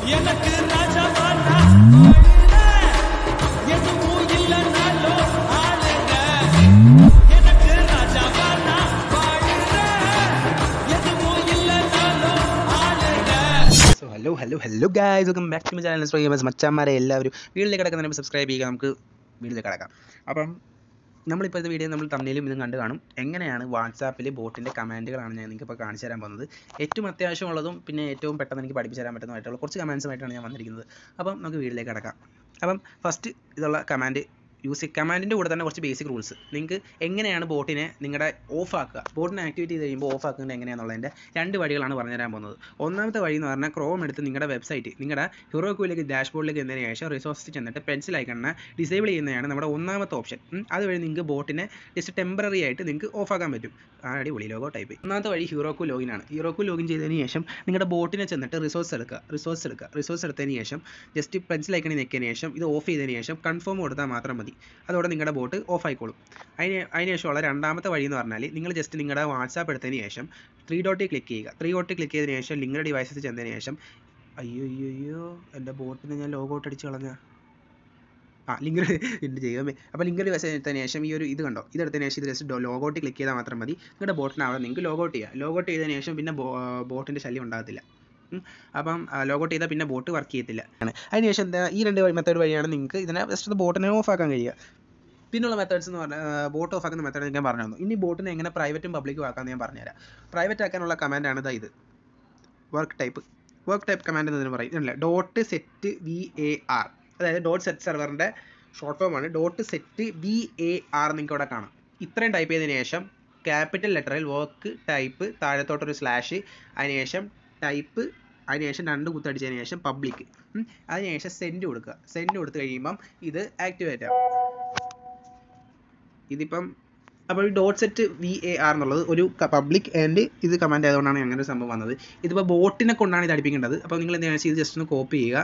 Hello guys, welcome back to my channel NSproGAMERSYT. മച്ചാന്മാരെ എല്ലാവരും വീഡിയോയിലേക്ക് കിടക്കുന്നതിന് സബ്സ്ക്രൈബ് ചെയ്യുക. നമുക്ക് വീഡിയോയിലേക്ക് കിടക്കാം. അപ്പം നമ്മളിപ്പോഴത്തെ വീഡിയോ നമ്മൾ തമ്മിലും ഇതും കണ്ടു കാണും. എങ്ങനെയാണ് വാട്സാപ്പിൽ ബോട്ടിൻ്റെ കമാൻഡുകളാണ് ഞാൻ നിങ്ങൾക്ക് ഇപ്പോൾ കാണിച്ചു തരാൻ പോകുന്നത്. ഏറ്റവും അത്യാവശ്യമുള്ളതും പിന്നെ ഏറ്റവും പെട്ടെന്ന് എനിക്ക് പഠിപ്പിച്ചു തരാൻ പറ്റുന്നതായിട്ടുള്ള കുറച്ച് കമാൻഡ്സുമായിട്ടാണ് ഞാൻ വന്നിരിക്കുന്നത്. അപ്പം നമുക്ക് വീഡിയോയിലേക്ക് കിടക്കാം. അപ്പം ഫസ്റ്റ് ഇതുള്ള കമാൻഡ് യൂസ് കമാൻഡിൻ്റെ കൂടെ തന്നെ കുറച്ച് ബേസിക് റൂൾസ്. നിങ്ങൾക്ക് എങ്ങനെയാണ് ബോട്ടിനെ നിങ്ങളുടെ ഓഫ് ആക്കുക, ബോട്ടിനെ ആക്ടിവേറ്റ് ചെയ്ത് കഴിയുമ്പോൾ ഓഫ് ആക്കുന്നത് എങ്ങനെയാണെന്നുള്ളതിൻ്റെ രണ്ട് വഴികളാണ് പറഞ്ഞു തരാൻ പോകുന്നത്. ഒന്നാമത്തെ വഴി എന്ന് പറഞ്ഞാൽ ക്രോം എടുത്ത് നിങ്ങളുടെ വെബ്സൈറ്റ് നിങ്ങളുടെ ഹീറോക്കൂലേക്ക് ഡാഷ്ബോർഡിലേക്ക് എന്നതിന് ശേഷം റിസോഴ്സിൽ ചെന്നിട്ട് പെൻസിൽ ഐക്കണിനെ ഡിസേബിൾ ചെയ്യുന്നതാണ് നമ്മുടെ ഒന്നാമത്തെ ഓപ്ഷൻ. അതുവഴി നിങ്ങൾക്ക് ബോട്ടിനെ ജസ്റ്റ് ടെമ്പററി ആയിട്ട് നിങ്ങൾക്ക് ഓഫ് ആക്കാൻ പറ്റും. അടിപൊളി ലോഗോ ടൈപ്പ്. ഒന്നാമത്തെ വഴി ഹീറോക്കു ലോഗിൻ ആണ്. ഹീറോക്കു ലോഗിൻ ചെയ്തതിന് ശേഷം നിങ്ങളുടെ ബോട്ടിനെ ചെന്നിട്ട് റിസോഴ്സ് എടുത്തതിന് ശേഷം ജസ്റ്റ് പെൻസിൽ ഐക്കണിൽ നിൽക്കിയതിന് ശേഷം ഇത് ഓഫ് ചെയ്തതിന് ശേഷം കൺഫേം കൊടുത്താൽ മാത്രം മതി. അതോടെ നിങ്ങളുടെ ബോട്ട് ഓഫ് ആയിക്കോളും. അതിനുശേഷമുള്ള രണ്ടാമത്തെ വഴി എന്ന് പറഞ്ഞാൽ നിങ്ങൾ ജസ്റ്റ് നിങ്ങളുടെ വാട്സാപ്പ് എടുത്തതിന് ശേഷം 3 ഡോട്ടിൽ ക്ലിക്ക് ചെയ്യുക. 3 ഡോട്ടിൽ ക്ലിക്ക് ചെയ്തതിന് ശേഷം നിങ്ങളുടെ ഡിവൈസസ് ചെന്നതിന് ശേഷം അയ്യോ എൻ്റെ ബോട്ടിനെ ഞാൻ ലോഗ് ഔട്ട് അടിച്ച് കളഞ്ഞ ലിങ്ക് ഉണ്ട് ചെയ്യുമേ. അപ്പോൾ ലിങ്ക് ഡിവൈസ് എടുത്തതിന് ശേഷം ഈ ഒരു ഇത് കണ്ടോ, ഇതെടുത്തതിന് ശേഷം ഇത് ജസ്റ്റ് ലോഗ് ഔട്ട് ക്ലിക്ക് ചെയ്താൽ മാത്രം മതി. നിങ്ങളുടെ ബോട്ടിനെ അവിടെ നിങ്ങൾക്ക് ലോഗ് ഔട്ട് ചെയ്യുക. ലോഗ് ഔട്ട് ചെയ്തതിന് ശേഷം പിന്നെ ബോട്ടിൻ്റെ ശല്യം ഉണ്ടാകത്തില്ല. അപ്പം ലോഗ് ഔട്ട് ചെയ്താൽ പിന്നെ ബോട്ട് വർക്ക് ചെയ്യത്തില്ല. അതിനുശേഷം എന്താ ഈ രണ്ട് മെത്തേഡ് വഴിയാണ് നിങ്ങൾക്ക് ഇതിനെ ജസ്റ്റ് ബോട്ടിനെ ഓഫ് ആക്കാൻ കഴിയുക. പിന്നുള്ള മെത്തേഡ്സ് എന്ന് പറഞ്ഞാൽ ബോട്ട് ഓഫ് ആക്കുന്ന മെത്തേഡ് ഞാൻ പറഞ്ഞു തന്നു. ഇനി ബോട്ടിനെ എങ്ങനെ പ്രൈവറ്റും പബ്ലിക്കും ആക്കാമെന്ന് ഞാൻ പറഞ്ഞുതരാം. പ്രൈവറ്റ് ആക്കാനുള്ള കമാൻഡാണ് ഇത് വർക്ക് ടൈപ്പ് കമാൻഡ് എന്നതിന് പറയും അല്ലേ, .setvar. അതായത് .set സെർവറിൻ്റെ ഷോർട്ട് ഫോമാണ്. .setvar നിങ്ങൾക്ക് ഇവിടെ കാണാം. ഇത്രയും ടൈപ്പ് ചെയ്തതിന് ശേഷം ക്യാപിറ്റൽ ലെറ്ററിൽ വർക്ക് ടൈപ്പ് താഴത്തോട്ടൊരു സ്ലാഷ്, അതിനുശേഷം ടൈപ്പ്, അതിനുശേഷം 2 കുത്തടിച്ചതിന് ശേഷം പബ്ലിക്, അതിനുശേഷം സെൻഡ് കൊടുക്കുക. സെൻഡ് കൊടുത്തു കഴിയുമ്പം ഇത് ആക്ടിവേറ്റ് ആവും. ഇതിപ്പം അപ്പോൾ .setvar എന്നുള്ളത് ഒരു പബ്ലിക് ആൻഡ് ഇത് കമാൻഡ് ആയതുകൊണ്ടാണ് അങ്ങനെ ഒരു സംഭവം വന്നത്. ഇതിപ്പോൾ ബോട്ടിനെ കൊണ്ടാണ് ഇത് അടിപ്പിക്കേണ്ടത്. അപ്പോൾ നിങ്ങൾ എന്തെങ്കിലും ചെയ്ത് ജസ്റ്റ് ഒന്ന് കോപ്പി ചെയ്യുക.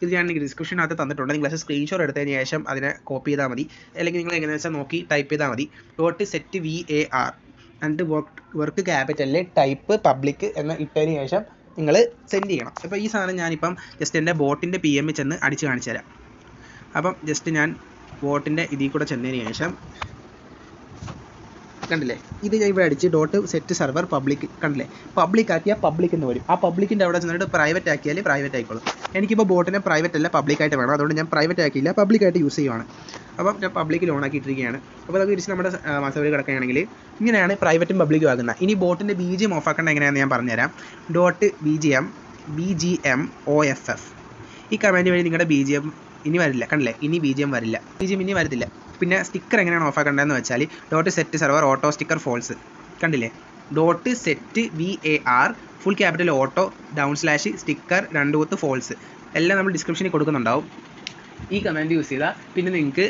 ഇത് ഞാൻ ഡിസ്ക്രിപ്ഷനകത്ത് തന്നിട്ടുണ്ട്. നിങ്ങൾ സ്ക്രീൻഷോട്ട് എടുത്തതിന് ശേഷം അതിനെ കോപ്പി ചെയ്താൽ മതി. അല്ലെങ്കിൽ നിങ്ങൾ എങ്ങനെയാണെന്ന് വെച്ചാൽ നോക്കി ടൈപ്പ് ചെയ്താൽ മതി. .setvar എന്നിട്ട് വർക്ക് ക്യാപിറ്റലിൽ ടൈപ്പ് പബ്ലിക് എന്ന് ഇട്ടതിന് ശേഷം നിങ്ങൾ സെൻഡ് ചെയ്യണം. അപ്പോൾ ഈ സാധനം ഞാനിപ്പം ജസ്റ്റ് എൻ്റെ ബോട്ടിൻ്റെ PM ചെന്ന് അടിച്ച് കാണിച്ചു തരാം. അപ്പം ജസ്റ്റ് ഞാൻ ബോട്ടിൻ്റെ ഇതിൽ കൂടെ ചെന്നതിന് ശേഷം കണ്ടില്ലേ, ഇത് ഞാൻ ഇവിടെ അടിച്ച് .set സെർവർ പബ്ലിക് കണ്ടില്ലേ, പബ്ലിക് ആക്കിയാൽ പബ്ലിക് എന്ന് വരും. ആ പബ്ലിക്കിൻ്റെ അവിടെ ചെന്നിട്ട് പ്രൈവറ്റ് ആക്കിയാൽ പ്രൈവറ്റ് ആയിക്കോളും. എനിക്കിപ്പോൾ ബോട്ടിനെ പ്രൈവറ്റ് അല്ല പബ്ലിക്കായിട്ട് വേണം, അതുകൊണ്ട് ഞാൻ പ്രൈവറ്റ് ആക്കിയില്ല, പബ്ലിക്കായിട്ട് യൂസ് ചെയ്യുവാണ്. അപ്പം ഞാൻ പബ്ലിക്കിൽ ഓൺ ആക്കിയിട്ടിരിക്കുകയാണ്. അപ്പോൾ അത് തിരിച്ച് നമ്മുടെ വാട്സാപ്പിൽ കിടക്കുകയാണെങ്കിൽ ഇങ്ങനെയാണ് പ്രൈവറ്റും പബ്ലിക്കും ആകുന്നത്. ഇനി ബോട്ടിൻ്റെ BGM ഓഫ് ആക്കേണ്ട എങ്ങനെയാണെന്ന് ഞാൻ പറഞ്ഞുതരാം. .BGMOFF ഈ കമാൻഡ് വഴി നിങ്ങളുടെ BGM ഇനി വരില്ല. കണ്ടില്ലേ, ഇനി BGM വരില്ല, BGM ഇനി വരത്തില്ല. പിന്നെ സ്റ്റിക്കർ എങ്ങനെയാണ് ഓഫ് ആക്കേണ്ടതെന്ന് വെച്ചാൽ .set server auto sticker false കണ്ടില്ലേ, .setvar full capital auto / sticker 2 കുത്ത് ഫോൾസ് എല്ലാം നമ്മൾ ഡിസ്ക്രിപ്ഷനിൽ കൊടുക്കുന്നുണ്ടാവും. ഈ കമാൻഡ് യൂസ് ചെയ്താൽ പിന്നെ നിങ്ങൾക്ക്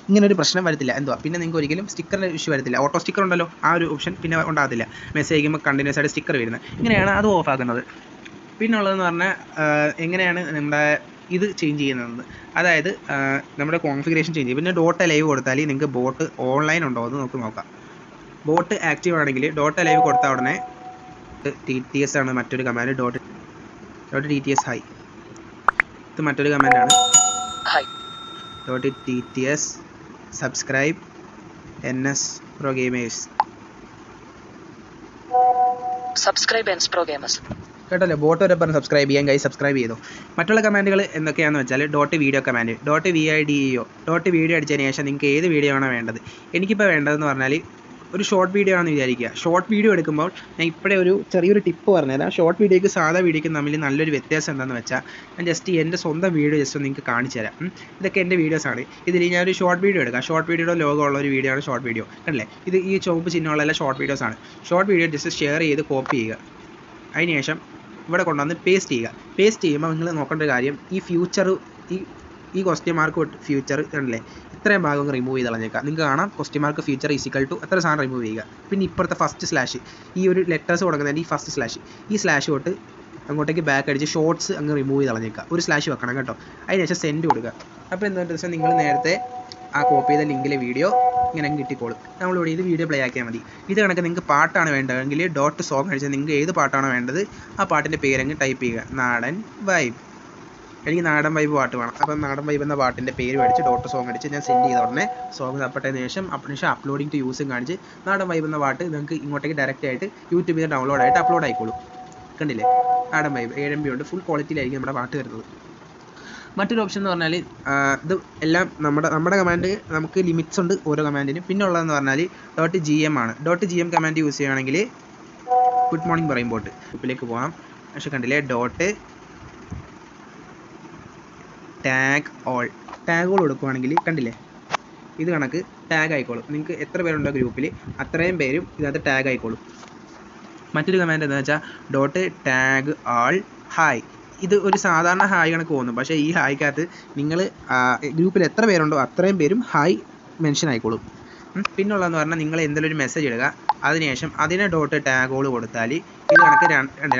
ഇങ്ങനെ ഒരു പ്രശ്നം വരത്തില്ല. പിന്നെ നിങ്ങൾക്ക് ഒരിക്കലും സ്റ്റിക്കറിൻ്റെ ഇഷ്യൂ വരത്തില്ല. ഓട്ടോ സ്റ്റിക്കർ ഉണ്ടല്ലോ, ആ ഒരു ഓപ്ഷൻ പിന്നെ ഉണ്ടാകത്തില്ല. മെസ്സേജ് അയക്കുമ്പോൾ കണ്ടിന്യൂസ് ആയിട്ട് സ്റ്റിക്കർ വരുന്നത്. ഇങ്ങനെയാണ് അത് ഓഫ് ആക്കുന്നത്. പിന്നെ ഉള്ളതെന്ന് പറഞ്ഞാൽ എങ്ങനെയാണ് നമ്മുടെ ഇത് ചേഞ്ച് ചെയ്യുന്നത്, അതായത് നമ്മുടെ കോൺഫിഗറേഷൻ ചേഞ്ച് ചെയ്യും. പിന്നെ .alive കൊടുത്താൽ നിങ്ങൾക്ക് ബോട്ട് ഓൺലൈൻ ഉണ്ടോ എന്ന് നോക്കാം. ബോട്ട് ആക്റ്റീവ് ആണെങ്കിൽ .alive കൊടുത്താൽ ഉടനെ TTS ആണ് മറ്റൊരു കമാൻഡ്. .TTS ഹൈ ഇത് മറ്റൊരു കമാൻഡാണ്. .TTS സബ്സ്ക്രൈബ് NSproGAMERS കേട്ടല്ലേ, ബോട്ട് വരെ പറഞ്ഞ് സബ്സ്ക്രൈബ് ചെയ്യാൻ കൈ സബ്സ്ക്രൈബ് ചെയ്തു. മറ്റുള്ള കമാൻഡുകൾ എന്തൊക്കെയാണെന്ന് വെച്ചാൽ .video കമാൻഡ്, .video വീഡിയോ അടിച്ചതിന് ശേഷം നിങ്ങൾക്ക് ഏത് വീഡിയോ ആണോ വേണ്ടത്. എനിക്കിപ്പോൾ വേണ്ടതെന്ന് പറഞ്ഞാൽ ഒരു ഷോർട്ട് വീഡിയോ ആണെന്ന് വിചാരിക്കുക. ഷോർട്ട് വീഡിയോ എടുക്കുമ്പോൾ ഞാൻ ഇപ്പോഴേ ഒരു ചെറിയൊരു ടിപ്പ് പറഞ്ഞുതരാം. ഷോർട്ട് വീഡിയോയ്ക്ക് സാധാ വീഡിയോയ്ക്കും തമ്മിൽ നല്ലൊരു വ്യത്യാസം എന്താണെന്ന് വെച്ചാൽ ഞാൻ ജസ്റ്റ് എൻ്റെ സ്വന്തം വീഡിയോ ജസ്റ്റ് നിങ്ങൾക്ക് കാണിച്ചു തരാം. ഇതൊക്കെ എൻ്റെ വീഡിയോസാണ്. ഇതിൽ ഞാനൊരു ഷോർട്ട് വീഡിയോ എടുക്കാം. ഷോർട്ട് വീഡിയോയുടെ ലോഗോ ഉള്ള ഒരു വീഡിയോ ആണ് ഷോർട്ട് വീഡിയോ കണ്ടല്ലേ. ഇത് ഈ ചുവപ്പ് ചിഹ്നമുള്ള ഷോർട്ട് വീഡിയോസാണ്. ഷോർട്ട് വീഡിയോ ജസ്റ്റ് ഷെയർ ചെയ്ത് കോപ്പി ചെയ്യുക. അതിനുശേഷം ഇവിടെ കൊണ്ടുവന്ന് പേസ്റ്റ് ചെയ്യുക. പേസ്റ്റ് ചെയ്യുമ്പോൾ നിങ്ങൾ നോക്കേണ്ട ഒരു കാര്യം, ഈ ഫ്യൂച്ചർ ഈ ക്വസ്റ്റ്യൻ മാർക്ക് ഫ്യൂച്ചർ കണ്ടല്ലേ, ഇത്രയും ഭാഗം റിമൂവ് ചെയ്ത് കളഞ്ഞേക്കാം. നിങ്ങൾക്ക് കാണാം ക്വസ്റ്റ്യൻ ഫ്യൂച്ചർ = എത്ര സാധനം റിമൂവ് ചെയ്യുക. പിന്നെ ഇപ്പുറത്തെ ഫസ്റ്റ് സ്ലാഷ്, ഈ ഒരു ലെറ്റേഴ്സ് കൊടുക്കുന്നതിൻ്റെ ഈ ഫസ്റ്റ് സ്ലാഷ്, ഈ സ്ലാഷ് തൊട്ട് അങ്ങോട്ടേക്ക് ബാക്ക് അടിച്ച് ഷോർട്സ് അങ്ങ് റിമൂവ് ചെയ്ത് കളഞ്ഞേക്കാം. ഒരു സ്ലാഷ് വെക്കണം കേട്ടോ. അതിനുശേഷം സെൻഡ് കൊടുക്കുക. അപ്പോൾ എന്താണെന്ന് വെച്ചാൽ നിങ്ങൾ നേരത്തെ ആ കോപ്പി ചെയ്ത ലിങ്കിലെ വീഡിയോ ഇങ്ങനെ കിട്ടിക്കോളും. നമ്മളിവിടെ ഇത് വീഡിയോ പ്ലേ ആക്കിയാൽ മതി. ഇത് കണക്ക് നിങ്ങൾക്ക് പാട്ടാണ് വേണ്ടതെങ്കിൽ ഡോട്ട് സോങ് അടിച്ചാൽ നിങ്ങൾക്ക് ഏത് പാട്ടാണോ വേണ്ടത് ആ പാട്ടിൻ്റെ പേരങ്ങ് ടൈപ്പ് ചെയ്യുക. നാടൻ വൈബ്, എനിക്ക് നാടൻ വൈബ് പാട്ട് വേണം. അപ്പം നാടൻ വൈബ് എന്ന പാട്ടിൻ്റെ പേര് അടിച്ച് ഡോട്ട് സോങ് അടിച്ച് ഞാൻ സെൻഡ് ചെയ്ത ഉടനെ സോങ് തപ്പട്ടതിന് ശേഷം അപ്ലോഡിംഗ് ടു യൂസും കാണിച്ച് നാടൻ വൈബ് എന്ന പാട്ട് നിങ്ങൾക്ക് ഇങ്ങോട്ടേക്ക് ഡയറക്റ്റ് ആയിട്ട് യൂട്യൂബിൽ നിന്ന് ഡൗൺലോഡ് ആയിട്ട് അപ്ലോഡ് ആയിക്കോളും. കണ്ടില്ലേ, നാടൻ വൈബ് 7 MB ഉണ്ട്, ഫുൾ ക്വാളിറ്റിയിലായിരിക്കും നമ്മുടെ പാട്ട് വരുന്നത്. മറ്റൊരു ഓപ്ഷൻ എന്ന് പറഞ്ഞാൽ ഇത് എല്ലാം നമ്മുടെ കമാൻഡ് നമുക്ക് ലിമിറ്റ്സ് ഉണ്ട് ഓരോ കമാൻഡിനും. പിന്നെ ഉള്ളതെന്ന് പറഞ്ഞാൽ .gm ആണ്. .gm കമാൻഡ് യൂസ് ചെയ്യുകയാണെങ്കിൽ ഗുഡ് മോർണിംഗ് പറയുമ്പോൾ ഗ്രൂപ്പിലേക്ക് പോകാം. പക്ഷേ കണ്ടില്ലേ, ടാഗ് ഓൾ കൊടുക്കുകയാണെങ്കിൽ കണ്ടില്ലേ ഇത് കണക്ക് ടാഗ് ആയിക്കോളും. നിങ്ങൾക്ക് എത്ര പേരുണ്ടോ ഗ്രൂപ്പിൽ അത്രയും പേരും ഇതിനകത്ത് ടാഗ് ആയിക്കോളും. മറ്റൊരു കമാൻഡ് എന്താണെന്ന് വെച്ചാൽ ടാഗ് ആൾ ഹായ്. ഇത് ഒരു സാധാരണ ഹായ് കണക്ക് പോകുന്നു, പക്ഷേ ഈ ഹായ്ക്കകത്ത് നിങ്ങൾ ഗ്രൂപ്പിൽ എത്ര പേരുണ്ടോ അത്രയും പേരും ഹായ് മെൻഷൻ ആയിക്കോളും. പിന്നുള്ളതെന്ന് പറഞ്ഞാൽ നിങ്ങൾ എന്തെങ്കിലും ഒരു മെസ്സേജ് ഇടുക, അതിനുശേഷം അതിനെ ടാഗ് ഓൾ കൊടുത്താൽ ഇത് കണക്ക്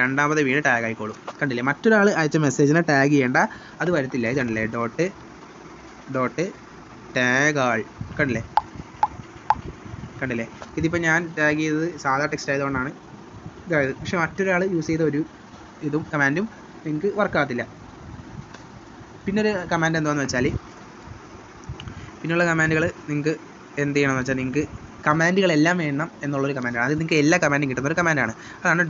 രണ്ടാമത് വീട് ടാഗ് ആയിക്കോളും. കണ്ടില്ലേ, മറ്റൊരാൾ അയച്ച മെസ്സേജിനെ ടാഗ് ചെയ്യേണ്ട, അത് വരത്തില്ല. ഇത് കണ്ടില്ലേ, ടാഗ് ആൾ കണ്ടില്ലേ. ഇതിപ്പോൾ ഞാൻ ടാഗ് ചെയ്തത് സാധാ ടെക്സ്റ്റ് ആയതുകൊണ്ടാണ് ഇതായത്. പക്ഷെ മറ്റൊരാൾ യൂസ് ചെയ്ത ഒരു ഇതും കമാൻഡും നിങ്ങൾക്ക് വർക്കാകത്തില്ല. പിന്നൊരു കമാൻഡ് എന്താണെന്ന് വെച്ചാൽ, പിന്നെയുള്ള കമാൻഡുകൾ നിങ്ങൾക്ക് എന്ത് ചെയ്യണമെന്ന് വെച്ചാൽ, നിങ്ങൾക്ക് കമാൻഡുകളെല്ലാം വേണം എന്നുള്ളൊരു കമാൻഡാണ്. അത് നിങ്ങൾക്ക് എല്ലാ കമാൻഡും കിട്ടുന്ന ഒരു കമാൻഡാണ്. അതാണ്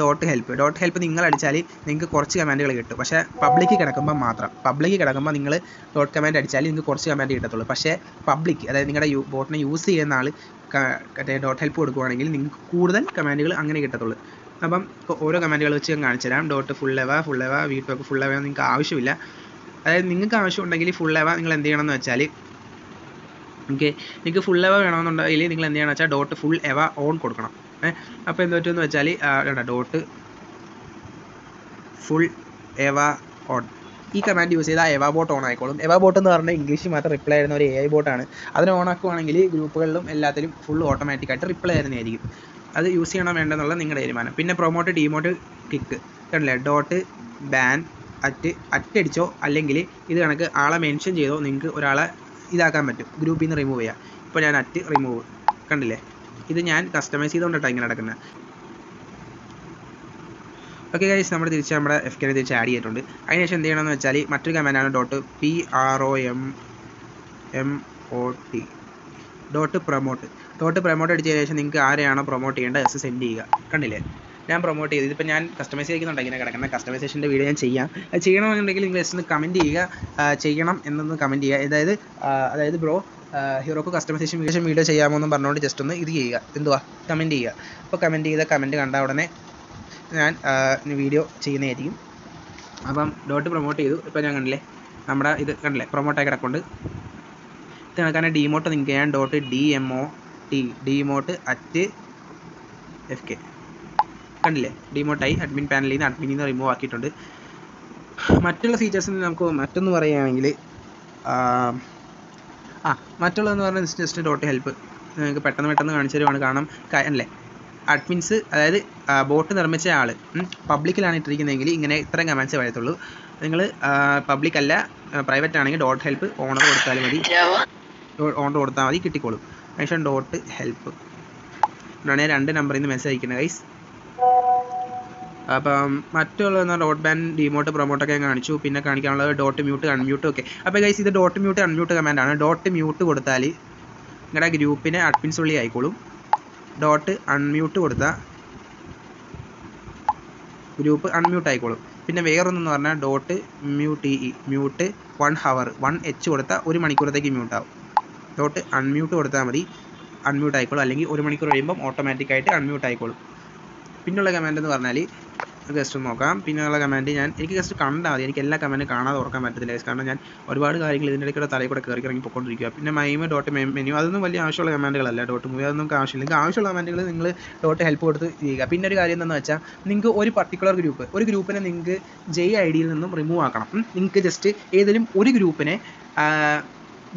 .help നിങ്ങൾ അടിച്ചാൽ നിങ്ങൾക്ക് കുറച്ച് കമാൻഡുകൾ കിട്ടും. പക്ഷേ പബ്ലിക്ക് കിടക്കുമ്പോൾ നിങ്ങൾ കമാൻഡ് അടിച്ചാൽ നിങ്ങൾക്ക് കുറച്ച് കമാൻഡ് കിട്ടത്തുള്ളൂ. പക്ഷേ പബ്ലിക്, അതായത് നിങ്ങളുടെ ബോട്ടിനെ യൂസ് ചെയ്യുന്ന ആൾ .help കൊടുക്കുകയാണെങ്കിൽ നിങ്ങൾക്ക് കൂടുതൽ കമാൻഡുകൾ അങ്ങനെ കിട്ടത്തുള്ളൂ. അപ്പം ഓരോ കമാൻഡുകൾ വെച്ച് ഞാൻ കാണിച്ചു തരാം. fulleva വീട്ടൊക്കെ fulleva നിങ്ങൾക്ക് ആവശ്യമില്ല. അതായത് നിങ്ങൾക്ക് ആവശ്യമുണ്ടെങ്കിൽ fulleva നിങ്ങൾ എന്ത് ചെയ്യണമെന്ന് വെച്ചാൽ, നിങ്ങൾക്ക് fulleva വേണമെന്നുണ്ടെങ്കിൽ നിങ്ങൾ എന്ത് ചെയ്യണമെന്ന് വെച്ചാൽ .fulleva ഓൺ കൊടുക്കണം. അപ്പോൾ എന്ത് പറ്റുമെന്ന് വെച്ചാൽ .fulleva ഓൺ ഈ കമാൻഡ് യൂസ് ചെയ്താൽ എവ ബോട്ട് ഓൺ ആയിക്കോളും. എവ ബോട്ട് എന്ന് പറഞ്ഞാൽ ഇംഗ്ലീഷിൽ മാത്രം റിപ്ലൈ ആയിരുന്ന ഒരു AI ബോട്ടാണ്. അതിനെ ഓൺ ആക്കുവാണെങ്കിൽ ഗ്രൂപ്പുകളിലും എല്ലാത്തിലും ഫുൾ ഓട്ടോമാറ്റിക്കായിട്ട് റിപ്ലൈ ആയിരുന്നതായിരിക്കും. അത് യൂസ് ചെയ്യണം വേണ്ടെന്നുള്ള നിങ്ങളുടെ തീരുമാനം. പിന്നെ പ്രൊമോട്ട് ഡിമോട്ട് കിക്ക് കണ്ടില്ലേ, .ban അറ്റടിച്ചോ അല്ലെങ്കിൽ ഇത് കണക്ക് ആളെ മെൻഷൻ ചെയ്തോ നിങ്ങൾക്ക് ഒരാളെ ഇതാക്കാൻ പറ്റും, ഗ്രൂപ്പിൽ നിന്ന് റിമൂവ് ചെയ്യാം. ഇപ്പോൾ ഞാൻ റിമൂവ് കണ്ടില്ലേ, ഇത് ഞാൻ കസ്റ്റമൈസ് ചെയ്തുകൊണ്ടിട്ടാണ് ഇങ്ങനെ നടക്കുന്നത്. ഓക്കെ ഗൈസ്, നമ്മുടെ FK തിരിച്ച് ആഡ് ചെയ്തിട്ടുണ്ട്. അതിനുശേഷം എന്ത് ചെയ്യണമെന്ന് വെച്ചാൽ മറ്റൊരു കമാൻഡാണ് .promote അടിച്ചതിന് ശേഷം നിങ്ങൾക്ക് ആരെയാണോ പ്രൊമോട്ട് ചെയ്യേണ്ടത് സെൻഡ് ചെയ്യുക. കണ്ടില്ലേ, ഞാൻ പ്രൊമോട്ട് ചെയ്ത് ഇതിപ്പോൾ ഞാൻ കസ്റ്റമൈസ് ചെയ്യുന്നുണ്ട് ഇങ്ങനെ കിടക്കുന്ന കസ്റ്റമൈസേഷൻ്റെ വീഡിയോ ഞാൻ ചെയ്യാം. അത് ചെയ്യണമെന്നുണ്ടെങ്കിൽ നിങ്ങൾ ജസ്റ്റ് ഒന്ന് കമൻറ്റ് ചെയ്യുക, ചെയ്യണം എന്നൊന്ന് കമൻറ്റ് ചെയ്യുക. അതായത് ബ്രോ ഹീറോക്ക് കസ്റ്റമൈസേഷൻ വീഡിയോ ചെയ്യാമോ എന്ന് പറഞ്ഞുകൊണ്ട് ജസ്റ്റ് ഒന്ന് ഇത് ചെയ്യുക, കമൻറ്റ് ചെയ്യുക. അപ്പോൾ കമൻറ്റ് കണ്ട ഉടനെ ഞാൻ വീഡിയോ ചെയ്യുന്നതായിരിക്കും. അപ്പം പ്രൊമോട്ട് ചെയ്തു. ഇപ്പോൾ ഞാൻ കണ്ടില്ലേ, നമ്മുടെ ഇത് കണ്ടില്ലേ പ്രൊമോട്ടായി കിടക്കുന്നുണ്ട്. ഇത് കണക്കാണ് ഡിമോട്ട് നിങ്ങൾക്ക് ചെയ്യാൻ demote @FK കണ്ടില്ലേ, ഡിമോട്ടായി. അഡ്മിൻ പാനലിൽ നിന്ന് റിമൂവ് ആക്കിയിട്ടുണ്ട്. മറ്റുള്ള ഫീച്ചേഴ്സിന് നമുക്ക് മറ്റൊന്ന് പറയുകയാണെങ്കിൽ മറ്റുള്ളതെന്ന് പറഞ്ഞാൽ ജസ്റ്റ് .help നിങ്ങൾക്ക് പെട്ടെന്ന് കാണിച്ചു തരുവാണ്. കാരണം അല്ലേ, അഡ്മിൻസ് അതായത് ബോട്ട് നിർമ്മിച്ച ആൾ പബ്ലിക്കിലാണ് ഇട്ടിരിക്കുന്നതെങ്കിൽ ഇങ്ങനെ ഇത്രയും കമാൻഡ്സേ വരത്തുള്ളൂ. നിങ്ങൾ പബ്ലിക് അല്ല പ്രൈവറ്റ് ആണെങ്കിൽ .help ഓണർ കൊടുത്താൽ മതി, കിട്ടിക്കോളും. അതിനുശേഷം .help ഇതാണ് 2 നമ്പറിൽ നിന്ന് മെസ്സേജ് അയക്കുന്നത് ഗൈസ്. അപ്പം മറ്റുള്ളതെന്ന് .ban ഡിമോട്ട് പ്രൊമോട്ടൊക്കെ ഞാൻ കാണിച്ചു. പിന്നെ കാണിക്കാനുള്ളത് .mute അൺമ്യൂട്ട്. ഓക്കെ, അപ്പോൾ ഗൈസ് ഇത് .mute അൺമ്യൂട്ട് കമാൻഡാണ്. .mute കൊടുത്താൽ നിങ്ങളുടെ ഗ്രൂപ്പിനെ അഡ്മിൻസ് ഉള്ളി ആയിക്കോളും. .unmute കൊടുത്താൽ ഗ്രൂപ്പ് അൺമ്യൂട്ട് ആയിക്കോളും. പിന്നെ വേറൊന്നെന്ന് പറഞ്ഞാൽ .mute 1 hour 1H കൊടുത്താൽ 1 മണിക്കൂറത്തേക്ക് മ്യൂട്ട് ആവും. .unmute കൊടുത്താൽ മതി, അൺമ്യൂട്ട് ആയിക്കോളും. അല്ലെങ്കിൽ 1 മണിക്കൂർ കഴിയുമ്പം ഓട്ടോമാറ്റിക്കായിട്ട് അൺമ്യൂട്ട് ആയിക്കോളും. പിന്നുള്ള കമാൻഡ് എന്ന് പറഞ്ഞാൽ ജസ്റ്റ് നോക്കാം. പിന്നെയുള്ള കമാൻഡ് എനിക്ക് ജസ്റ്റ് കണ്ടാൽ മതി, എനിക്ക് എല്ലാ കമാൻഡും കാണാതെ ഓർക്കാൻ പറ്റത്തില്ല. കാരണം ഞാൻ ഒരുപാട് കാര്യങ്ങൾ ഇതിൻ്റെ ഇടയ്ക്കൂടെ തലയിൽ കൂടെ കയറി പൊയ്ക്കൊണ്ടിരിക്കുക. പിന്നെ മെനു അതൊന്നും വലിയ ആവശ്യമുള്ള കമാൻഡുകളല്ല. .move അതൊന്നും ആവശ്യമില്ല. നിങ്ങൾക്ക് ആവശ്യമുള്ള കമാൻഡുകൾ നിങ്ങൾ .help കൊടുത്ത് ചെയ്യുക. പിന്നെ ഒരു കാര്യം എന്താണെന്ന് വെച്ചാൽ, നിങ്ങൾക്ക് ഒരു പർട്ടിക്കുലർ ഗ്രൂപ്പിനെ നിങ്ങൾക്ക് JID യിൽ നിന്നും റിമൂവ് ആക്കണം. നിങ്ങൾക്ക് ജസ്റ്റ് ഏതെങ്കിലും ഒരു ഗ്രൂപ്പിനെ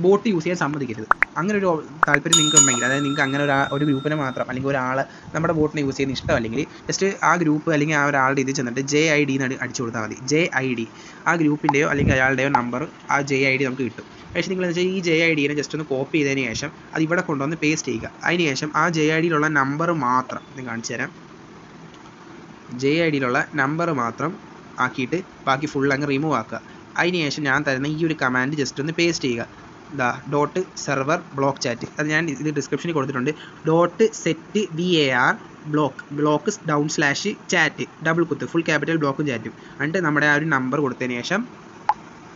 ബോട്ട് യൂസ് ചെയ്യാൻ സമ്മതിക്കരുത്. അങ്ങനെ ഒരു താല്പര്യം നിങ്ങൾക്ക് ഉണ്ടെങ്കിൽ, അതായത് നിങ്ങൾക്ക് അങ്ങനെ ഒരു ഗ്രൂപ്പിനെ മാത്രം അല്ലെങ്കിൽ ഒരാൾ നമ്മുടെ ബോട്ടിനെ യൂസ് ചെയ്യുന്ന ഇഷ്ടമല്ലെങ്കിൽ ജസ്റ്റ് ആ ഗ്രൂപ്പ് അല്ലെങ്കിൽ ആ ഒരാളുടെ ഇത് ചെന്നിട്ട് JID എന്ന് അടിച്ചു കൊടുത്താൽ മതി. JID ആ ഗ്രൂപ്പിൻ്റെയോ അല്ലെങ്കിൽ അയാളുടെയോ നമ്പർ, ആ JID നമുക്ക് കിട്ടും. പക്ഷേ നിങ്ങൾ എന്താ വെച്ചാൽ ഈ JIDനെ ജസ്റ്റ് ഒന്ന് കോപ്പി ചെയ്തതിന് ശേഷം അത് ഇവിടെ കൊണ്ടുവന്ന് പേസ്റ്റ് ചെയ്യുക. അതിന് ശേഷം ആ JIDയിലുള്ള നമ്പർ മാത്രം ഞാൻ കാണിച്ചു തരാം. JIDയിലുള്ള നമ്പർ മാത്രം ആക്കിയിട്ട് ബാക്കി ഫുൾ അങ്ങ് റിമൂവ് ആക്കുക. അതിന് ശേഷം ഞാൻ തരുന്ന ഈ ഒരു കമാൻഡ് ജസ്റ്റ് ഒന്ന് പേസ്റ്റ് ചെയ്യുക. ഡോട്ട് സെർവർ ബ്ലോക്ക് ചാറ്റ്, അത് ഞാൻ ഇത് ഡിസ്ക്രിപ്ഷനിൽ കൊടുത്തിട്ടുണ്ട്. .setvar ബ്ലോക്ക് /chat ഡബിൾ കുത്ത് ഫുൾ ക്യാപിറ്റൽ ബ്ലോക്കും ചാറ്റും. എന്നിട്ട് നമ്മുടെ ആ ഒരു നമ്പർ കൊടുത്തതിന് ശേഷം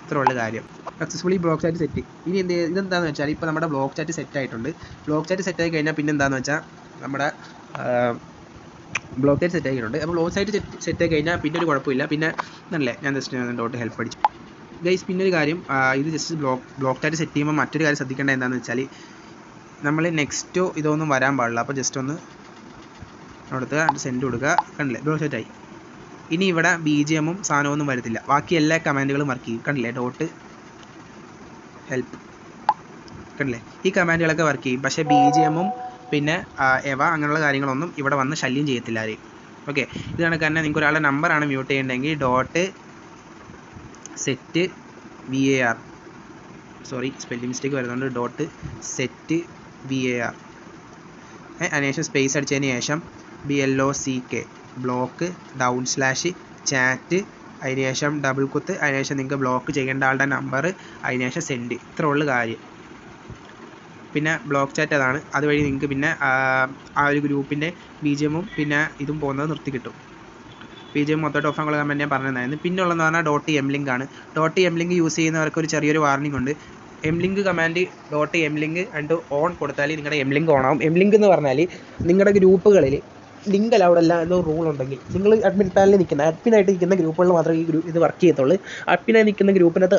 ഇത്രയുള്ള കാര്യം സക്സസ്ഫുള്ളി ബ്ലോക്ക് ചാറ്റ് സെറ്റ്. ഇനി ഇതെന്താണെന്ന് വെച്ചാൽ ഇപ്പോൾ നമ്മുടെ ബ്ലോക്ക് ചാറ്റ് സെറ്റ് ആയിട്ടുണ്ട്. ബ്ലോക്ക് ചാറ്റ് സെറ്റ് ആയി കഴിഞ്ഞാൽ പിന്നെ എന്താണെന്ന് വെച്ചാൽ നമ്മുടെ ബ്ലോക്ക് ചാറ്റ് സെറ്റ് ആക്കിയിട്ടുണ്ട്. അപ്പോൾ ബ്ലോക്ക് ചാറ്റ് സെറ്റ് ആയി കഴിഞ്ഞാൽ പിന്നെ ഒരു കുഴപ്പമില്ല. പിന്നെ നല്ലേ ഞാൻ ജസ്റ്റ് ഡോട്ട് ഹെൽപ്പ് അടിച്ചു ഗൈസ്. പിന്നെ ഒരു കാര്യം, ഇത് ജസ്റ്റ് ബ്ലോക്ക് ചാറ്റ് സെറ്റ് ചെയ്യുമ്പോൾ മറ്റൊരു കാര്യം ശ്രദ്ധിക്കേണ്ടത് എന്താണെന്ന് വെച്ചാൽ നമ്മൾ നെക്സ്റ്റോ ഇതൊന്നും വരാൻ പാടില്ല. അപ്പോൾ ജസ്റ്റ് ഒന്ന് കൊടുക്കുക, സെൻഡ് കൊടുക്കുക. കണ്ടില്ലേ ബ്ലോക്ക് സെറ്റ് ആയി. ഇനി ഇവിടെ BGMഉം സാധനമൊന്നും വരത്തില്ല. ബാക്കി എല്ലാ കമാൻഡുകളും വർക്ക് ചെയ്യും. കണ്ടില്ലേ ഡോട്ട് ഹെൽപ്പ് കണ്ടില്ലേ ഈ കമാൻഡുകളൊക്കെ വർക്ക് ചെയ്യും. പക്ഷേ BGMഉം പിന്നെ എവ അങ്ങനെയുള്ള കാര്യങ്ങളൊന്നും ഇവിടെ വന്ന് ശല്യം ചെയ്യത്തില്ല ആരെയും. ഓക്കെ, ഇത് കണക്ക് തന്നെ നിങ്ങൾക്ക് ഒരാളുടെ നമ്പറാണ് മ്യൂട്ട് ചെയ്യേണ്ടതെങ്കിൽ dot set VAR, sorry spelling mistake വരുന്നുണ്ട്, ഡോട്ട് സെറ്റ് VAR. അതിനുശേഷം സ്പേസ് അടിച്ചതിന് ശേഷം BLOCK ബ്ലോക്ക് /chat, അതിനുശേഷം ഡബിൾ കുത്ത്, അതിനുശേഷം നിങ്ങൾക്ക് ബ്ലോക്ക് ചെയ്യേണ്ട ആളുടെ നമ്പർ, അതിനുശേഷം സെൻഡ്. ഇത്ര ഉള്ള കാര്യം. പിന്നെ ബ്ലോക്ക് ചാറ്റ് അതാണ്. അതുവഴി നിങ്ങൾക്ക് പിന്നെ ആ ഒരു ഗ്രൂപ്പിൻ്റെ BGMഉം പിന്നെ ഇതും പോകുന്നത് നിർത്തി കിട്ടും. BGM മൊത്തമായിട്ട് ഓഫ് ആകുള്ള കമൻറ്റ് ഞാൻ പറഞ്ഞിട്ടുണ്ടായിരുന്നു. പിന്നെ ഉള്ളതെന്ന് പറഞ്ഞാൽ .mlink ആണ്. .mlink യൂസ് ചെയ്യുന്നവർക്ക് ഒരു ചെറിയൊരു വാർണിംഗ് ഉണ്ട്. mlink command .mlink and on കൊടുത്താൽ നിങ്ങളുടെ mlink ഓൺ ആവും. mlink എന്ന് പറഞ്ഞാൽ നിങ്ങളുടെ ഗ്രൂപ്പുകളിൽ ലിങ്ക് അലൗഡ് അല്ല എന്ന റൂൾ ഉണ്ടെങ്കിൽ നിങ്ങൾ അഡ്മിൻ പാനലിൽ നിൽക്കുന്ന അഡ്മിനായിട്ട് നിൽക്കുന്ന ഗ്രൂപ്പുകളിൽ മാത്രമേ ഇത് വർക്ക് ചെയ്യത്തുള്ളൂ. അഡ്മിനായി നിൽക്കുന്ന ഗ്രൂപ്പിനകത്ത്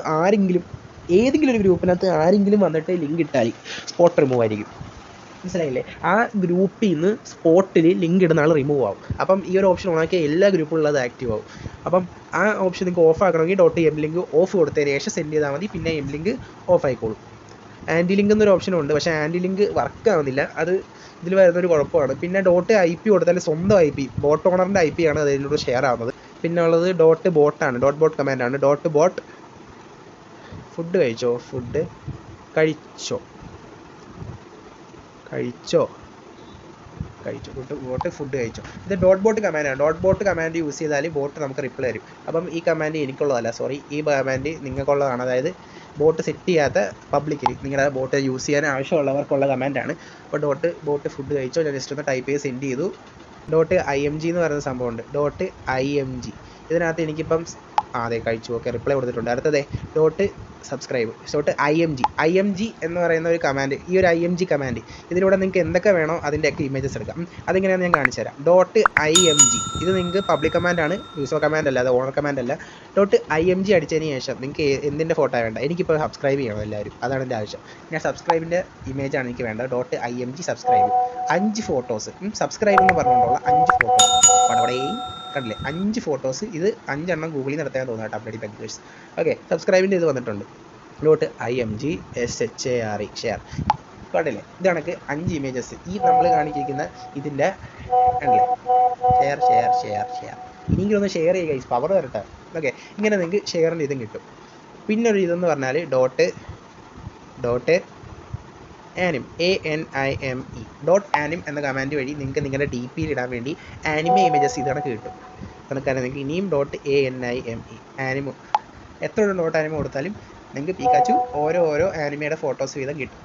ഏതെങ്കിലും ഒരു ഗ്രൂപ്പിനകത്ത് ആരെങ്കിലും വന്നിട്ട് ലിങ്ക് ഇട്ടാൽ സ്പോട്ട് റിമൂവ് ആയിരിക്കും. മനസ്സിലായില്ലേ? ആ ഗ്രൂപ്പിൽ നിന്ന് സ്പോട്ടിൽ ലിങ്ക് ഇടുന്ന ആൾ റിമൂവ് ആവും. അപ്പം ഈ ഒരു ഓപ്ഷൻ ഓണാക്കിയാൽ എല്ലാ ഗ്രൂപ്പുകളിലും അത് ആക്റ്റീവ് ആവും. അപ്പം ആ ഓപ്ഷൻ നിങ്ങൾക്ക് ഓഫ് ആക്കണമെങ്കിൽ .mlink ഓഫ് കൊടുത്തതിന് ശേഷം സെൻഡ് ചെയ്താൽ മതി. പിന്നെ mlink ഓഫ് ആയിക്കോളും. ആൻറ്റി ലിങ്ക് എന്നൊരു ഓപ്ഷൻ ഉണ്ട്, പക്ഷേ ആൻറ്റി ലിങ്ക് വർക്ക് ആവുന്നില്ല. അത് ഇതിൽ വരുന്നൊരു കുഴപ്പമാണ്. പിന്നെ .IP കൊടുത്താൽ സ്വന്തം IP ബോട്ട് ഓണറിൻ്റെ IP ആണ് അതിലൂടെ ഷെയർ ആവുന്നത്. പിന്നെ ഉള്ളത് .bot ആണ്. .bot കമാൻഡാണ്. .bot ഫുഡ് കഴിച്ചോ ബോട്ട് ഫുഡ് കഴിച്ചോ. ഇത് .bot കമാൻഡാണ്. .bot കമാൻഡ് യൂസ് ചെയ്താൽ ബോട്ട് നമുക്ക് റിപ്ലൈ തരും. അപ്പം ഈ കമാൻഡ് എനിക്കുള്ളതല്ല, സോറി, ഈ കമാൻഡ് നിങ്ങൾക്കുള്ളതാണ്. അതായത് ബോട്ട് സെറ്റ് ചെയ്യാത്ത പബ്ലിക്കിൽ നിങ്ങളുടെ ബോട്ട് യൂസ് ചെയ്യാൻ ആവശ്യമുള്ളവർക്കുള്ള കമാൻഡാണ്. അപ്പോൾ ബോട്ട് ഫുഡ് കഴിച്ചോ ഞാൻ ജസ്റ്റ് ഒന്ന് ടൈപ്പ് ചെയ്ത് സെൻഡ് ചെയ്തു. .img എന്ന് പറയുന്ന സംഭവമുണ്ട്. .img ഇതിനകത്ത് എനിക്കിപ്പം അതെ കഴിച്ചു. ഓക്കെ, റിപ്ലൈ കൊടുത്തിട്ടുണ്ട്. അടുത്തതേ .subscribe .img എന്ന് പറയുന്ന ഒരു കമാൻഡ്. ഈ ഒരു .img കമാൻഡ് ഇതിലൂടെ നിങ്ങൾക്ക് എന്തൊക്കെ വേണോ അതിൻ്റെയൊക്കെ ഇമേജസ് എടുക്കാം. അതെങ്ങനെയാണെന്ന് ഞാൻ കാണിച്ചു തരാം. .img ഇത് നിങ്ങൾക്ക് പബ്ലിക് കമാൻഡാണ്, യൂസർ കമാൻഡ് അല്ല, അത് ഓണർ കമാൻഡ് അല്ല. .img അടിച്ചതിന് ശേഷം നിങ്ങൾക്ക് എന്തിൻ്റെ ഫോട്ടോ വേണ്ട, എനിക്കിപ്പോൾ സബ്സ്ക്രൈബ് ചെയ്യണം എല്ലാവരും, അതാണ് എൻ്റെ ആവശ്യം. ഞാൻ സബ്സ്ക്രൈബിൻ്റെ ഇമേജാണ് എനിക്ക് വേണ്ടത്. .img സബ്സ്ക്രൈബ് 5 ഫോട്ടോസ്, സബ്സ്ക്രൈബ് എന്ന് പറഞ്ഞുകൊണ്ടുള്ള 5 ഫോട്ടോസ് പടപടേയും കണ്ടില്ലേ 5 ഫോട്ടോസ്. ഇത് 5 എണ്ണം ഗൂഗിളിൽ നടത്താൻ തോന്നുന്നു കേട്ടോ, അപ്ഡേറ്റ് ബെങ്കേഴ്സ്. ഓക്കെ, സബ്സ്ക്രൈബിൻ്റെ ഇത് വന്നിട്ടുണ്ട്. .img share കണ്ടില്ലേ, ഇത് കണക്ക് 5 ഇമേജസ് ഈ നമ്മൾ കാണിച്ചിരിക്കുന്ന ഇതിൻ്റെ കണ്ടില്ലേ ഷെയർ ഇനിയെങ്കിലും ഒന്ന് ഷെയർ ചെയ്യുക, പവർ വരട്ടെ. ഓക്കെ, ഇങ്ങനെ നിങ്ങൾക്ക് ഷെയറിൻ്റെ ഇതും കിട്ടും. പിന്നെ ഒരു ഇതെന്ന് പറഞ്ഞാൽ anim .anim എന്ന കമാൻഡ് വഴി നിങ്ങൾക്ക് നിങ്ങളുടെ DPയിൽ ഇടാൻ വേണ്ടി ആനിമെ ഇമേജസ് ഇത് കണക്ക് കിട്ടും. കണക്കാണ് നിങ്ങൾക്ക് ഇനിയും .anime ആനിമ എത്ര .anime കൊടുത്താലും നിങ്ങൾക്ക് പിക്കാച്ചു ഓരോ ആനിമയുടെ ഫോട്ടോസ് വീതം കിട്ടും.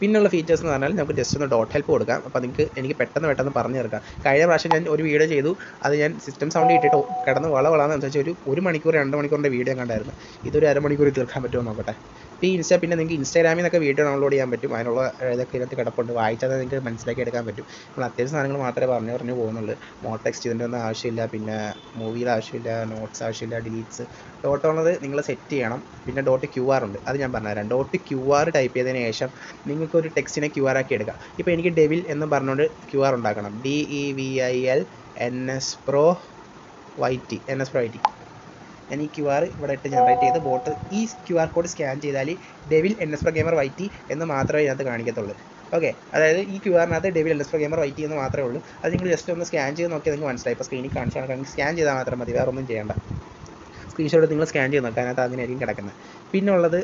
പിന്നുള്ള ഫീച്ചേഴ്സ് എന്ന് പറഞ്ഞാൽ നമുക്ക് ജസ്റ്റ് ഒന്ന് .help കൊടുക്കാം. അപ്പോൾ എനിക്ക് പെട്ടെന്ന് പറഞ്ഞു തീർക്കാം. കഴിഞ്ഞ പ്രാവശ്യം ഞാൻ ഒരു വീഡിയോ ചെയ്തു, അത് ഞാൻ സിസ്റ്റം സൗണ്ട് ഇട്ടിട്ട് കിടന്ന് വളവളാന്ന് ഒരു മണിക്കൂർ 2 മണിക്കൂറിൻ്റെ വീഡിയോ കണ്ടായിരുന്നു. ഇതൊരു അരമണിക്കൂർ തീർക്കാൻ പറ്റുമോ നോക്കട്ടെ. പിന്നെ നിങ്ങൾക്ക് ഇൻസ്റ്റാഗ്രാമിൽ നിന്നൊക്കെ വീഡിയോ ഡൗൺലോഡ് ചെയ്യാൻ പറ്റും. അതിനുള്ള ഇതൊക്കെ ഇതിനകത്ത് കിടപ്പുണ്ട്, വായിച്ചാൽ നിങ്ങൾക്ക് മനസ്സിലാക്കി എടുക്കാൻ പറ്റും. നമ്മൾ അത്യാവശ്യം സാധനങ്ങൾ മാത്രമേ പറഞ്ഞു പോകുന്നുള്ളൂ. മോർ ടെക്സ്റ്റ് ഇതിൻ്റെ ഒന്നും ആവശ്യമില്ല, പിന്നെ മൂവിയുടെ ആവശ്യമില്ല, നോട്ട്സ് ആവശ്യമില്ല, ഡിലീറ്റ്സ്. ഉള്ളത് നിങ്ങൾ സെറ്റ് ചെയ്യണം. പിന്നെ .qr ഉണ്ട്, അത് ഞാൻ പറഞ്ഞുതരാം. .qr ടൈപ്പ് ചെയ്തതിന് ശേഷം നിങ്ങൾക്കൊരു ടെക്സ്റ്റിനെ QR ആക്കി എടുക്കാം. ഇപ്പോൾ എനിക്ക് ഡെവിൽ എന്ന് പറഞ്ഞുകൊണ്ട് QR ഉണ്ടാക്കണം. DEVIL NSproYT ഞാൻ ഈ QR ഇവിടെ ഇട്ട് ജനറേറ്റ് ചെയ്ത് ബോട്ട് ഈ QR കോഡ് സ്കാൻ ചെയ്താൽ ഡെവിൽ NSproGAMERYT എന്ന് മാത്രമേ ഇതിനകത്ത് കാണിക്കത്തുള്ളൂ. ഓക്കെ, അതായത് ഈ QRനകത്ത് ഡെവിൽ NSproGAMERYT എന്ന് മാത്രമേ ഉള്ളൂ. അത് നിങ്ങൾ ജസ്റ്റ് ഒന്ന് സ്കാൻ ചെയ്ത് നോക്കിയാൽ നിങ്ങൾക്ക് മനസ്സിലായി. ഇപ്പോൾ സ്ക്രീനിൽ കാണിച്ചാൽ സ്കാൻ ചെയ്താൽ മാത്രം മതി, വേറെ ഒന്നും ചെയ്യേണ്ട. സ്ക്രീൻഷോട്ട് നിങ്ങൾ സ്കാൻ ചെയ്ത് നോക്കുക, അതിനകത്ത് അങ്ങനെയായിരിക്കും കിടക്കുന്നത്. പിന്നെ ഉള്ളത്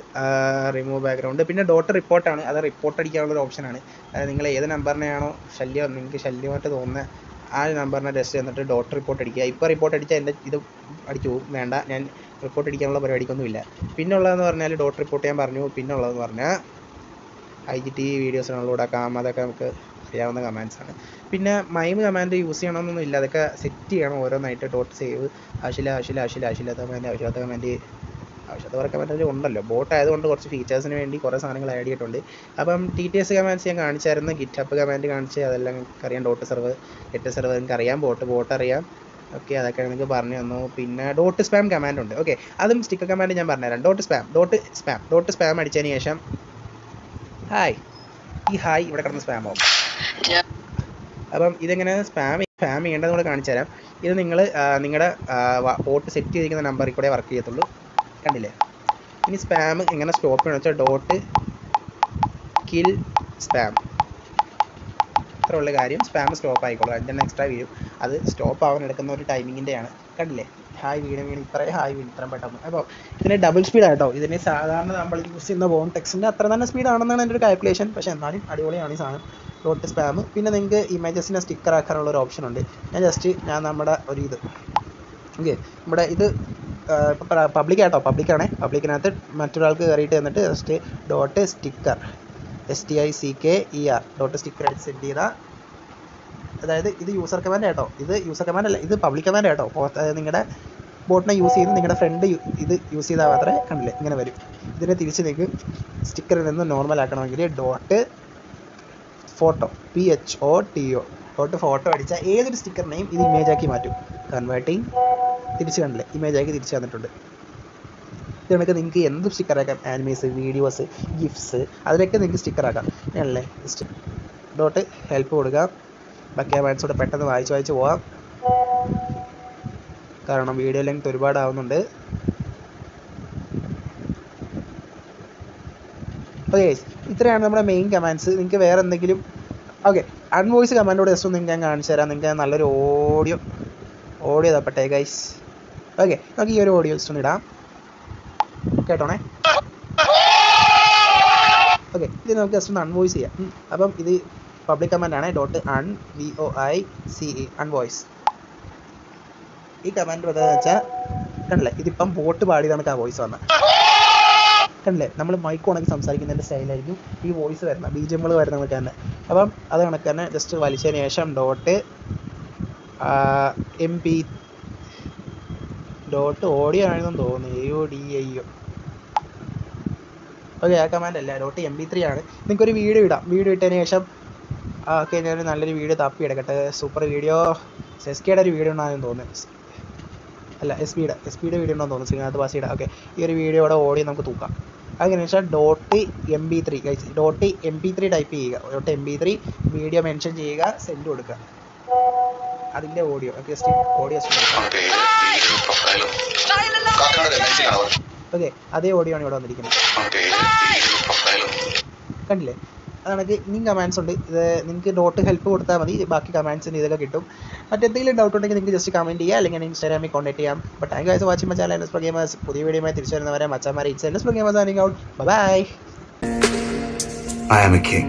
റിമൂവ് ബാക്ക്ഗ്രൗണ്ട്, പിന്നെ ഡോട്ട് റിപ്പോർട്ടാണ്. അത് റിപ്പോർട്ട് അടിക്കാനുള്ളൊരു ഓപ്ഷനാണ്. അതായത് നിങ്ങൾ ഏത് നമ്പറിനെയാണോ നിങ്ങൾക്ക് ശല്യമായിട്ട് തോന്നുന്നത് ആ നമ്പറിനെ ജസ്റ്റ് എന്നിട്ട് ഡോട്ട് റിപ്പോർട്ട് അടിക്കുക. ഇപ്പോൾ റിപ്പോർട്ട് അടിച്ചാൽ എൻ്റെ ഇത് അടിച്ചു പോകും, വേണ്ട, ഞാൻ റിപ്പോർട്ട് അടിക്കാനുള്ള പരിപാടിക്കൊന്നുമില്ല. പിന്നെ ഉള്ളതെന്ന് പറഞ്ഞാൽ ഡോട്ട് റിപ്പോർട്ട് ഞാൻ പറഞ്ഞു. പിന്നെ ഉള്ളതെന്ന് പറഞ്ഞാൽ IGT വീഡിയോസ് ഡൗൺലോഡ് ആക്കാം, അതൊക്കെ നമുക്ക് ചെയ്യാവുന്ന കമാൻഡ്സാണ്. പിന്നെ മൈം കമാൻഡ് യൂസ് ചെയ്യണമെന്നൊന്നും ഇല്ല, അതൊക്കെ സെറ്റ് ചെയ്യണം ഓരോന്നായിട്ട്. ഡോട്ട് സേവ് ആവശ്യമില്ലാത്ത കമാൻഡ് ആവശ്യത്തെ കമാൻഡ് ഉണ്ടല്ലോ. ബോട്ട് ആയതുകൊണ്ട് കുറച്ച് ഫീച്ചേഴ്സിന് വേണ്ടി കുറേ സാധനങ്ങൾ ആഡ് ചെയ്തിട്ടുണ്ട്. അപ്പം TTS കമാൻഡ്സ് ഞാൻ കാണിച്ചായിരുന്നു, ഗിറ്റപ്പ് കമാൻഡ് കാണിച്ച്, അതെല്ലാം നിങ്ങൾക്ക് അറിയാം. ഡോട്ട് സെർവർ, ഗെറ്റ് സെർവർ നിങ്ങൾക്ക് അറിയാം, ബോട്ട് അറിയാം. ഓക്കെ, അതൊക്കെ നിങ്ങൾക്ക് പറഞ്ഞു തന്നു. പിന്നെ ഡോട്ട് സ്പാം കമാൻഡ് ഉണ്ട്. ഓക്കെ, അതും സ്റ്റിക്കർ കമാൻഡ് ഞാൻ പറഞ്ഞുതരാം. ഡോട്ട് സ്പാം അടിച്ചതിന് ശേഷം ഹായ്, ഈ ഹായ് ഇവിടെ കിടന്ന് സ്പാം ആവും. അപ്പം ഇതെങ്ങനെ സ്പാം ചെയ്യേണ്ടത് കൂടെ കാണിച്ചു തരാം. ഇത് നിങ്ങൾ നിങ്ങളുടെ ബോട്ട് സെറ്റ് ചെയ്തിരിക്കുന്ന നമ്പറിൽ കൂടെ വർക്ക് ചെയ്യത്തുള്ളൂ, കണ്ടില്ലേ? ഇനി സ്പാം എങ്ങനെ സ്റ്റോപ്പ് ചെയ്യണമെന്ന് വെച്ചാൽ ഡോട്ട് കിൽ സ്പാം, അത്ര ഉള്ള കാര്യം. സ്പാം സ്റ്റോപ്പ് ആയിക്കോളും, 5 എക്സ്ട്രാ വീഴും. അത് സ്റ്റോപ്പ് ആവാൻ എടുക്കുന്ന ഒരു ടൈമിങ്ങിൻ്റെയാണ്, കണ്ടില്ലേ? ഹായ് വീണ് ഇത്രയും പെട്ടെന്ന്. അപ്പോൾ ഇതിന് ഡബിൾ സ്പീഡാണ് കേട്ടോ. ഇതിന് സാധാരണ നമ്മൾ യൂസ് ചെയ്യുന്ന ബോൺ ടെക്സ്റ്റിൻ്റെ അത്ര തന്നെ സ്പീഡാണെന്നാണ് എൻ്റെ ഒരു കാൽക്കുലേഷൻ. പക്ഷേ എന്നാലും അടിപൊളിയാണ് ഈ സാധനം, ഡോട്ട് സ്പാം. പിന്നെ നിങ്ങൾക്ക് ഇമേജസിനെ സ്റ്റിക്കർ ആക്കാനുള്ള ഒരു ഓപ്ഷൻ ഉണ്ട്. ഞാൻ നമ്മുടെ ഒരു ഇത് നമ്മുടെ ഇത് പബ്ലിക്കാണേ, പബ്ലിക്കിനകത്ത് മറ്റൊരാൾക്ക് കയറിയിട്ട് എന്നിട്ട് just dot sticker STICKER dot sticker അടിച്ച് സെൻഡ് ചെയ്താൽ, അതായത് ഇത് യൂസർ കമാൻഡ് കേട്ടോ, ഇത് യൂസർ കമാൻഡ് അല്ല, ഇത് പബ്ലിക് കമാൻഡ് കേട്ടോ. നിങ്ങളുടെ ബോട്ടിനെ യൂസ് ചെയ്ത് നിങ്ങളുടെ ഫ്രണ്ട് ഇത് യൂസ് ചെയ്താൽ മാത്രമേ, കണ്ടില്ലേ, ഇങ്ങനെ വരും. ഇതിനെ തിരിച്ച് നിങ്ങൾക്ക് സ്റ്റിക്കറിൽ നിന്ന് നോർമൽ ആക്കണമെങ്കിൽ dot photo PHOTO dot photo അടിച്ചാൽ ഏതൊരു സ്റ്റിക്കറിനെയും ഇത് ഇമേജാക്കി മാറ്റും. കൺവേർട്ടിങ് തിരിച്ച്, കണ്ടില്ലേ, ഇമേജാക്കി തിരിച്ച് തന്നിട്ടുണ്ട്. ഇത് കണക്ക് നിങ്ങൾക്ക് എന്ത് സ്റ്റിക്കർ ആക്കാം, ആനിമേസ്, വീഡിയോസ്, ഗിഫ്റ്റ്സ്, അതിലൊക്കെ നിങ്ങൾക്ക് സ്റ്റിക്കർ ആക്കാം. ഞാനല്ലേ ജസ്റ്റ് ഡോട്ട് ഹെൽപ്പ് കൊടുക്കാം. ബാക്കി കമാൻഡ്സോടെ പെട്ടെന്ന് വായിച്ച് പോവാം, കാരണം വീഡിയോ ലെങ്ത് ഒരുപാട് ആവുന്നുണ്ട്. ഓക്കെ, ഇത്രയാണ് നമ്മുടെ മെയിൻ കമാൻഡ്സ്. നിങ്ങൾക്ക് വേറെ എന്തെങ്കിലും അൺവോയിസ് കമാൻഡോടെ ജസ്റ്റ് ഒന്ന് നിങ്ങൾക്ക് ഞാൻ കാണിച്ചു തരാം. നിങ്ങൾക്ക് നല്ലൊരു ഓഡിയോ തപ്പട്ടെ ഗൈസ്. ഓക്കെ, നമുക്ക് ഈ ഒരു ഓഡിയോ ജസ്റ്റ് ഒന്ന് ഇടാം, കേട്ടോണേ. ഓക്കെ, ഇത് നമുക്ക് ജസ്റ്റ് ഒന്ന് അൺവോയിസ് ചെയ്യാം. അപ്പം ഇത് പബ്ലിക് കമാൻഡാണ്, ഡോട്ട് VOICE അൺവോയിസ്. ഈ കമാൻഡ് എന്താണെന്ന് വെച്ചാൽ, കണ്ടില്ലേ, ഇതിപ്പം ബോട്ട് പാടിയതാണ് ആ വോയിസ് വന്നത്, കണ്ടില്ലേ? നമ്മൾ മൈക്ക് ഉണക്കി സംസാരിക്കുന്നതിൻ്റെ സ്റ്റൈലായിരിക്കും ഈ വോയിസ് വരുന്നത്, BGM വരുന്ന കണക്ക് തന്നെ. അപ്പം അത് കണക്ക് തന്നെ ജസ്റ്റ് വലിച്ചതിന് ശേഷം ഡോട്ട് MP ഡോട്ട് ഓഡിയോ ആണെന്ന് തോന്നുന്നു, AODIO. ഓക്കെ, ആ കമാൻഡ് അല്ല, ഡോട്ട് MP3 ആണ്. നിങ്ങൾക്കൊരു വീഡിയോ ഇടാം. വീഡിയോ ഇട്ടതിന് ശേഷം ഓക്കെ, ഞാനൊരു നല്ലൊരു വീഡിയോ തപ്പി എടുക്കട്ടെ. സൂപ്പർ വീഡിയോ, SKയുടെ ഒരു വീഡിയോ ഉണ്ടെന്ന് തോന്നുന്നു, അല്ല SPയുടെ വീഡിയോ ഉണ്ടെന്ന് തോന്നുന്നു, ശ്രീനാഥ് ബാസിയുടെ. ഓക്കെ, ഈ ഒരു വീഡിയോയുടെ ഓഡിയോ നമുക്ക് തൂക്കാം. അതെങ്ങനെയാണെന്ന് വെച്ചാൽ dot MP3 dot MP3 type ചെയ്യുക, ഡോട്ട് MP3 വീഡിയോ മെൻഷൻ ചെയ്യുക, സെൻഡ് കൊടുക്കുക, അതിൻ്റെ ഓഡിയോ. ജസ്റ്റ് ഓഡിയോ ഓക്കെ, അതേ ഓഡിയോ ആണ് ഇവിടെ വന്നിരിക്കുന്നത്, കണ്ടില്ലേ? അതാണ്. ഇനിയും കമാൻഡ്സ് ഉണ്ട്. ഇത് നിങ്ങൾക്ക് ഡോട്ട് ഹെൽപ്പ് കൊടുത്താൽ മതി, ബാക്കി കമാൻഡ്സിന് ഇതൊക്കെ കിട്ടും. മറ്റെന്തെങ്കിലും ഡൗട്ട് ഉണ്ടെങ്കിൽ നിങ്ങൾക്ക് ജസ്റ്റ് കമൻറ്റ് ചെയ്യുക, അല്ലെങ്കിൽ ഇൻസ്റ്റാഗ്രാമിൽ കോൺടാക്ട് ചെയ്യാം. But thank you guys watching my channel NSproGAMERS. പുതിയ വീഡിയോയുമായി തിരിച്ചു വരുന്നവരെ മച്ചാമാരെ, it's NSproGAMERS signing out. Bye. I am a king.